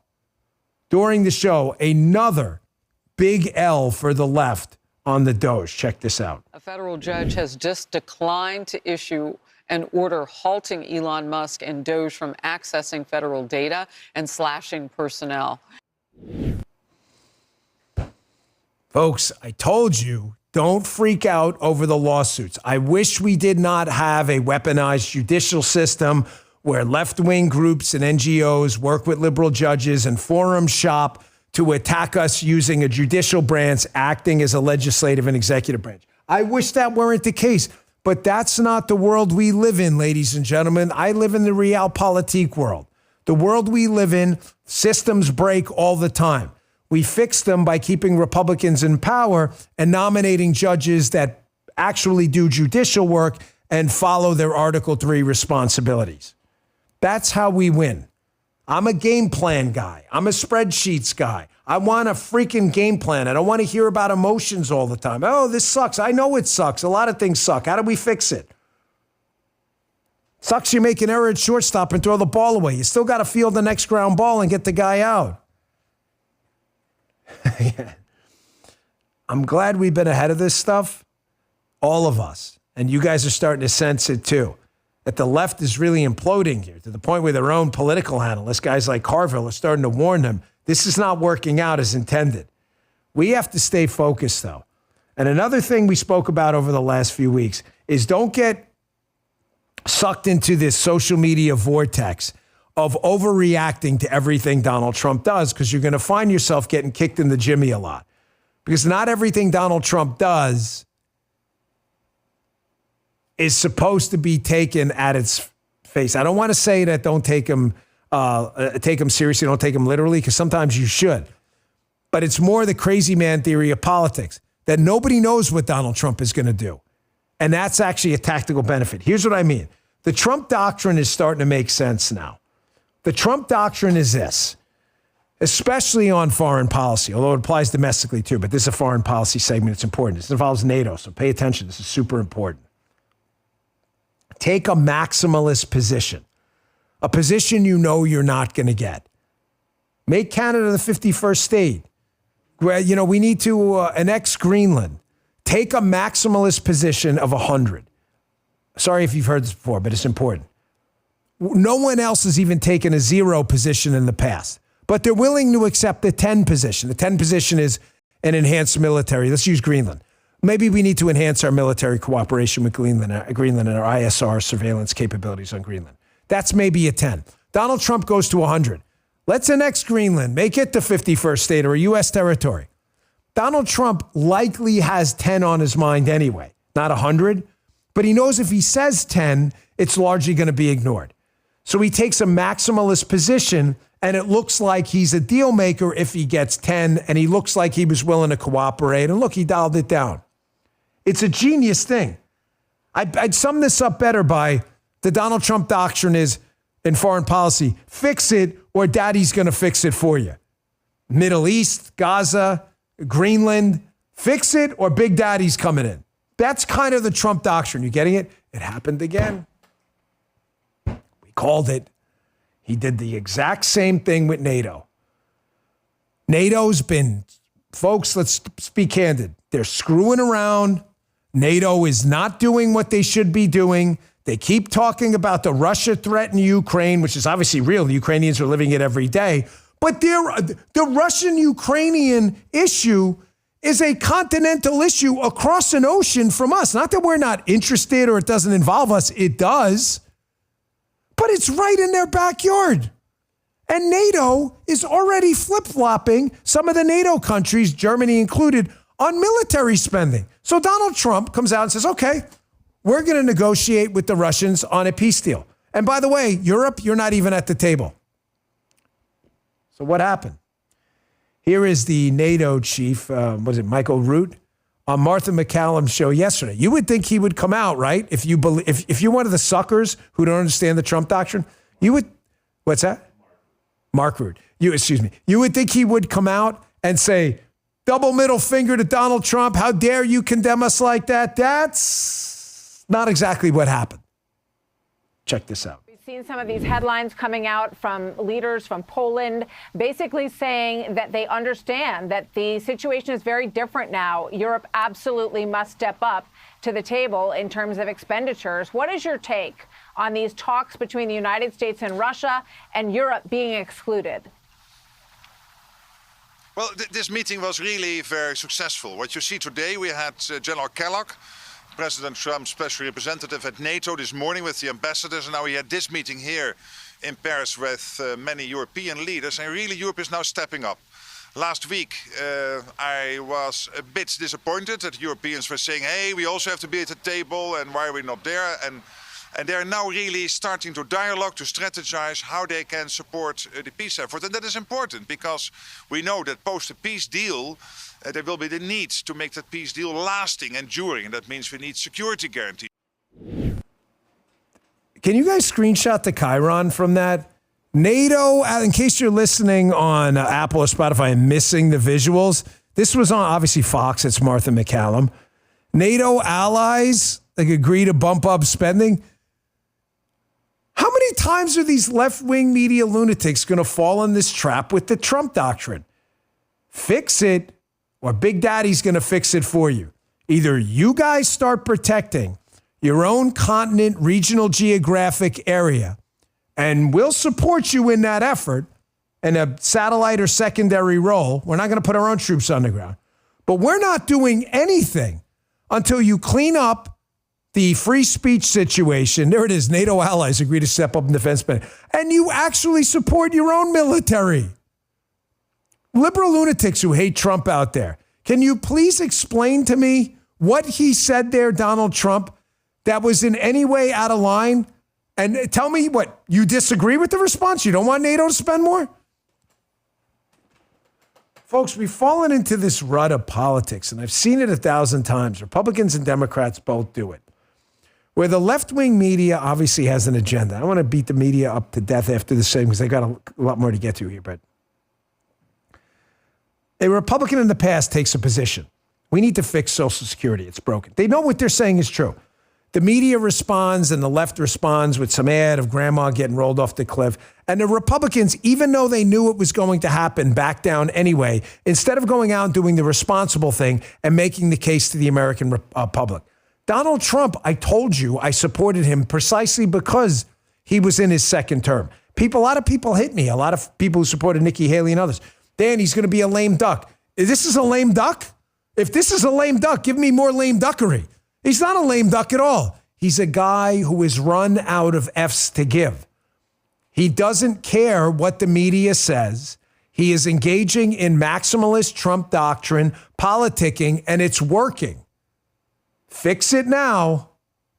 another big L for the left on the Doge. Check this out. A federal judge has just declined to issue an order halting Elon Musk and Doge from accessing federal data and slashing personnel. Folks, I told you, don't freak out over the lawsuits. I wish we did not have a weaponized judicial system where left-wing groups and NGOs work with liberal judges and forum shop to attack us using a judicial branch acting as a legislative and executive branch. I wish that weren't the case, but that's not the world we live in, ladies and gentlemen. I live in the realpolitik world. The world we live in, systems break all the time. We fix them by keeping Republicans in power and nominating judges that actually do judicial work and follow their Article 3 responsibilities. That's how we win. I'm a game plan guy. I'm a spreadsheets guy. I want a freaking game plan. I don't want to hear about emotions all the time. Oh, this sucks. I know it sucks. A lot of things suck. How do we fix it? Sucks you make an error at shortstop and throw the ball away. You still got to field the next ground ball and get the guy out. Yeah. I'm glad we've been ahead of this stuff, all of us. And you guys are starting to sense it too. That the left is really imploding here to the point where their own political analysts, guys like Carville, are starting to warn them this is not working out as intended. We have to stay focused, though. And another thing we spoke about over the last few weeks is don't get sucked into this social media vortex of overreacting to everything Donald Trump does, because you're going to find yourself getting kicked in the jimmy a lot. Because not everything Donald Trump does is supposed to be taken at its face. I don't want to say that don't take him seriously, don't take him literally, because sometimes you should. But it's more the crazy man theory of politics, that nobody knows what Donald Trump is going to do. And that's actually a tactical benefit. Here's what I mean. The Trump doctrine is starting to make sense now. The Trump doctrine is this, especially on foreign policy, although it applies domestically too, but this is a foreign policy segment. It's important. This involves NATO, so pay attention. This is super important. Take a maximalist position, a position you know you're not going to get. Make Canada the 51st state. We need to annex Greenland. Take a maximalist position of 100. Sorry if you've heard this before, but it's important. No one else has even taken a 0 position in the past, but they're willing to accept the 10 position. The 10 position is an enhanced military. Let's use Greenland. Maybe we need to enhance our military cooperation with Greenland and our ISR surveillance capabilities on Greenland. That's maybe a 10. Donald Trump goes to 100. Let's annex Greenland, make it the 51st state or a U.S. territory. Donald Trump likely has 10 on his mind anyway, not 100, but he knows if he says 10, it's largely going to be ignored. So he takes a maximalist position, and it looks like he's a deal maker if he gets 10, and he looks like he was willing to cooperate. And look, he dialed it down. It's a genius thing. I'd sum this up better by the Donald Trump doctrine is, in foreign policy, fix it or daddy's going to fix it for you. Middle East, Gaza, Greenland, fix it or big daddy's coming in. That's kind of the Trump doctrine. You getting it? It happened again. We called it. He did the exact same thing with NATO. NATO's been, folks, let's be candid. They're screwing around. NATO is not doing what they should be doing. They keep talking about the Russia threat in Ukraine, which is obviously real. The Ukrainians are living it every day. But the Russian-Ukrainian issue is a continental issue across an ocean from us. Not that we're not interested or it doesn't involve us. It does. But it's right in their backyard. And NATO is already flip-flopping some of the NATO countries, Germany included, on military spending. So Donald Trump comes out and says, okay, we're going to negotiate with the Russians on a peace deal. And by the way, Europe, you're not even at the table. So what happened? Here is the NATO chief, Michael Root, on Martha McCallum's show yesterday. You would think he would come out, right? If you're one of the suckers who don't understand the Trump doctrine, you would, what's that? Mark Root. You would think he would come out and say, double middle finger to Donald Trump. How dare you condemn us like that? That's not exactly what happened. Check this out. We've seen some of these headlines coming out from leaders from Poland, basically saying that they understand that the situation is very different now. Europe absolutely must step up to the table in terms of expenditures. What is your take on these talks between the United States and Russia and Europe being excluded? Well, this meeting was really very successful. What you see today, we had General Kellogg, President Trump's special representative at NATO this morning with the ambassadors, and now we had this meeting here in Paris with many European leaders, and really Europe is now stepping up. Last week, I was a bit disappointed that Europeans were saying, hey, we also have to be at the table, and why are we not there? And they're now really starting to dialogue, to strategize how they can support the peace effort. And that is important because we know that post a peace deal, there will be the need to make that peace deal lasting, enduring. And that means we need security guarantees. Can you guys screenshot the Chiron from that? NATO, in case you're listening on Apple or Spotify and missing the visuals, this was on obviously Fox. It's Martha McCallum. NATO allies agree to bump up spending. How many times are these left-wing media lunatics going to fall in this trap with the Trump doctrine? Fix it, or Big Daddy's going to fix it for you. Either you guys start protecting your own continent, regional, geographic area, and we'll support you in that effort in a satellite or secondary role. We're not going to put our own troops on the ground. But we're not doing anything until you clean up the free speech situation. There it is. NATO allies agree to step up in defense spending. And you actually support your own military. Liberal lunatics who hate Trump out there. Can you please explain to me what he said there, Donald Trump, that was in any way out of line? And tell me what, you disagree with the response? You don't want NATO to spend more? Folks, we've fallen into this rut of politics, and I've seen it 1,000 times. Republicans and Democrats both do it. Where the left-wing media obviously has an agenda. I want to beat the media up to death after this segment because I got a lot more to get to here. But a Republican in the past takes a position. We need to fix Social Security. It's broken. They know what they're saying is true. The media responds and the left responds with some ad of grandma getting rolled off the cliff. And the Republicans, even though they knew it was going to happen, back down anyway, instead of going out and doing the responsible thing and making the case to the American public. Donald Trump, I told you I supported him precisely because he was in his second term. A lot of people hit me. A lot of people who supported Nikki Haley and others. Dan, he's going to be a lame duck. This is a lame duck? If this is a lame duck, give me more lame duckery. He's not a lame duck at all. He's a guy who is run out of F's to give. He doesn't care what the media says. He is engaging in maximalist Trump doctrine, politicking, and it's working. Fix it now,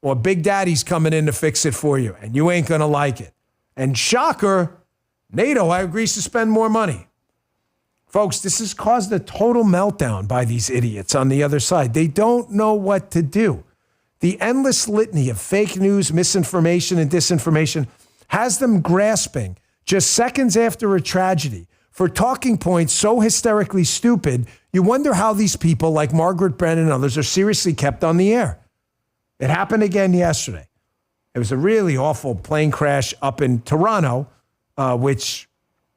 or Big Daddy's coming in to fix it for you, and you ain't going to like it. And shocker, NATO agrees to spend more money. Folks, this has caused a total meltdown by these idiots on the other side. They don't know what to do. The endless litany of fake news, misinformation, and disinformation has them grasping, just seconds after a tragedy, for talking points so hysterically stupid, you wonder how these people like Margaret Brennan and others are seriously kept on the air. It happened again yesterday. It was a really awful plane crash up in Toronto, which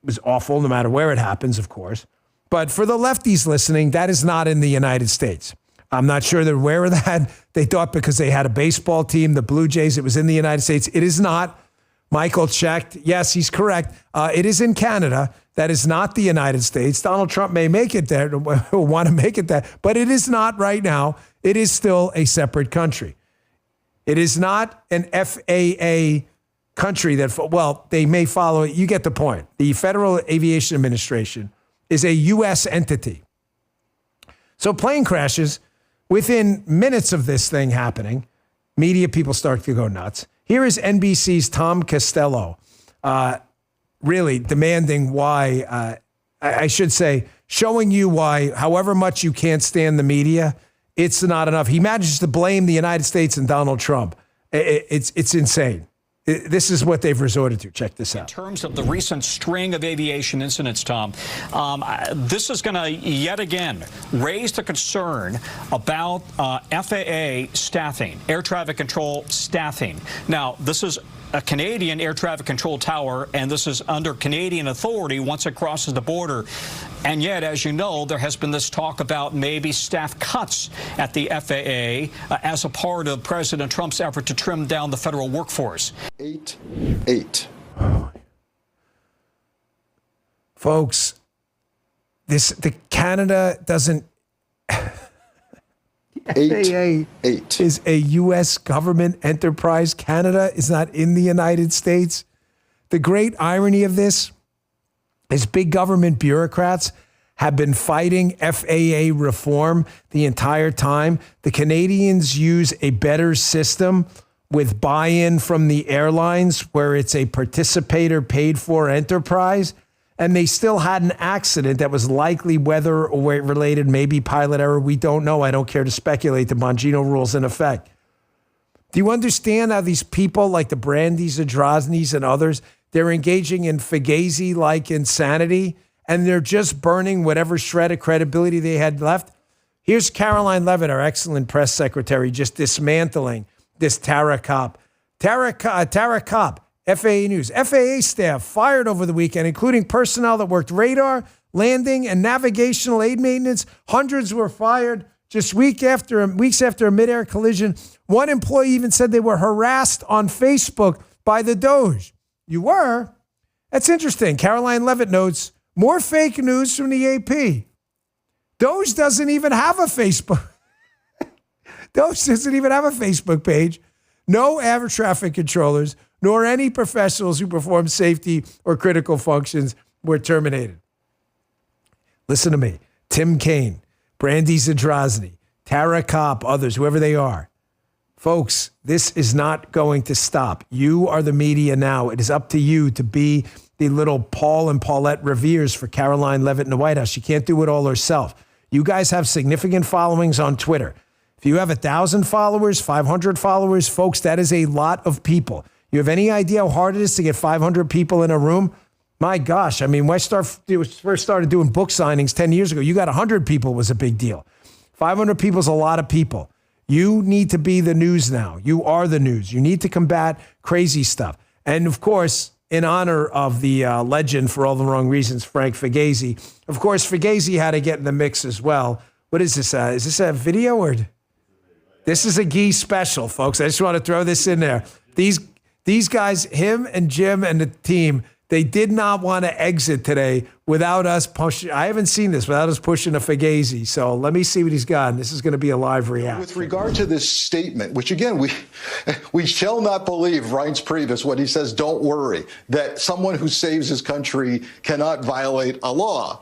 was awful no matter where it happens, of course. But for the lefties listening, that is not in the United States. I'm not sure they're aware of that. They thought because they had a baseball team, the Blue Jays, it was in the United States. It is not. Michael checked. Yes, he's correct. It is in Canada. That is not the United States. Donald Trump may make it there, will want to make it there, but it is not right now. It is still a separate country. It is not an FAA country that, well, they may follow it. You get the point. The Federal Aviation Administration is a U.S. entity. So plane crashes within minutes of this thing happening. media people start to go nuts. Here is NBC's Tom Costello really demanding why, I should say, showing you why, however much you can't stand the media, it's not enough. He manages to blame the United States and Donald Trump. It's insane. This is what they've resorted to. Check this out. In terms of the recent string of aviation incidents, Tom, this is going to yet again raise the concern about FAA staffing, air traffic control staffing. Now, this is a Canadian air traffic control tower, and this is under Canadian authority once it crosses the border. And yet, as you know, there has been this talk about maybe staff cuts at the FAA as a part of President Trump's effort to trim down the federal workforce. 8. Folks, the Canada doesn't. FAA is a U.S. government enterprise. Canada is not in the United States. The great irony of this is big government bureaucrats have been fighting FAA reform the entire time. The Canadians use a better system with buy-in from the airlines where it's a participator paid for enterprise. And they still had an accident that was likely weather related, maybe pilot error. We don't know. I don't care to speculate. The Bongino rule's in effect. Do you understand how these people like the Brandys, the Drosnys, and others, they're engaging in Fugazi-like insanity, and they're just burning whatever shred of credibility they had left? Here's Caroline Leavitt, our excellent press secretary, just dismantling this Tara Kopp. Tara Kopp. FAA News. FAA staff fired over the weekend, including personnel that worked radar, landing, and navigational aid maintenance. Hundreds were fired just weeks after a midair collision. One employee even said they were harassed on Facebook by the DOJ. You were? That's interesting. Caroline Leavitt notes, more fake news from the AP. DOJ doesn't even have a Facebook. DOJ doesn't even have a Facebook page. No air traffic controllers, nor any professionals who perform safety or critical functions were terminated. Listen to me. Tim Kaine, Brandy Zadrozny, Tara Kopp, others, whoever they are. Folks, this is not going to stop. You are the media now. It is up to you to be the little Paul and Paulette Revere's for Caroline Leavitt in the White House. She can't do it all herself. You guys have significant followings on Twitter. If you have 1,000 followers, 500 followers, folks, that is a lot of people. You have any idea how hard it is to get 500 people in a room? My gosh, I mean, when I first started doing book signings 10 years ago, you got 100 people was a big deal. 500 people is a lot of people. You need to be the news now. You are the news. You need to combat crazy stuff. And of course, in honor of the legend for all the wrong reasons, Frank Fugazi, of course, Fugazi had to get in the mix as well. What is this? Is this a video or? This is a Gee special, folks. I just want to throw this in there. These guys, him and Jim and the team, they did not want to exit today without us pushing. I haven't seen this without us pushing a Fugazi. So let me see what he's got. And this is going to be a live reaction. With regard to this statement, which again, we shall not believe Reince Priebus when he says, don't worry, that someone who saves his country cannot violate a law.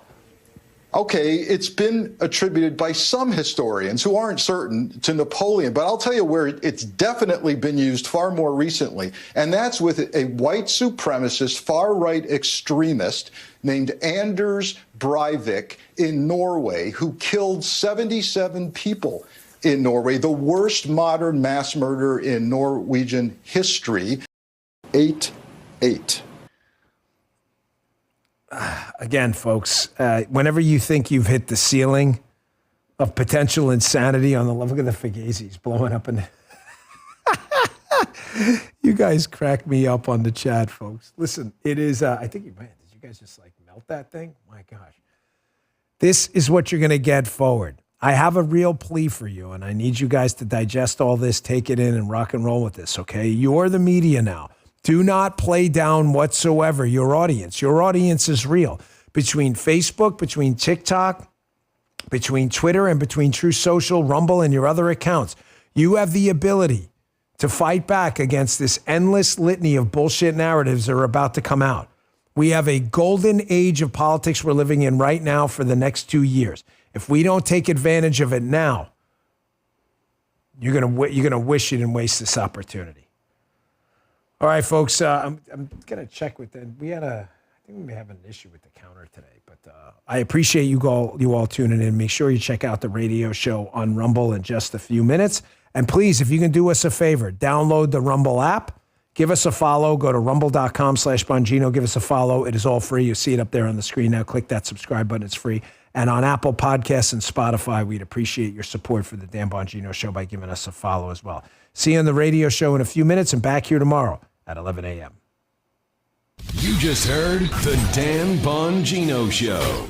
Okay, it's been attributed by some historians who aren't certain to Napoleon, but I'll tell you where it's definitely been used far more recently, and that's with a white supremacist, far-right extremist named Anders Breivik in Norway, who killed 77 people in Norway, the worst modern mass murder in Norwegian history. 8-8. Again, folks, whenever you think you've hit the ceiling of potential insanity on the level, look at the Fugazis blowing up. You guys crack me up on the chat, folks. Listen, it is, I think, man, did you guys just like melt that thing? My gosh. This is what you're going to get forward. I have a real plea for you, and I need you guys to digest all this, take it in, and rock and roll with this, okay? You're the media now. Do not play down whatsoever your audience. Your audience is real. Between Facebook, between TikTok, between Twitter, and between True Social, Rumble, and your other accounts, you have the ability to fight back against this endless litany of bullshit narratives that are about to come out. We have a golden age of politics we're living in right now for the next 2 years. If we don't take advantage of it now, You're gonna wish you didn't waste this opportunity. All right, folks. I'm gonna check with them. I think we may have an issue with the counter today, but I appreciate you all tuning in. Make sure you check out the radio show on Rumble in just a few minutes. And please, if you can do us a favor, download the Rumble app. Give us a follow. Go to rumble.com/Bongino. Give us a follow. It is all free. You see it up there on the screen now. Click that subscribe button. It's free. And on Apple Podcasts and Spotify, we'd appreciate your support for the Dan Bongino Show by giving us a follow as well. See you on the radio show in a few minutes and back here tomorrow at 11 a.m. You just heard the Dan Bongino Show.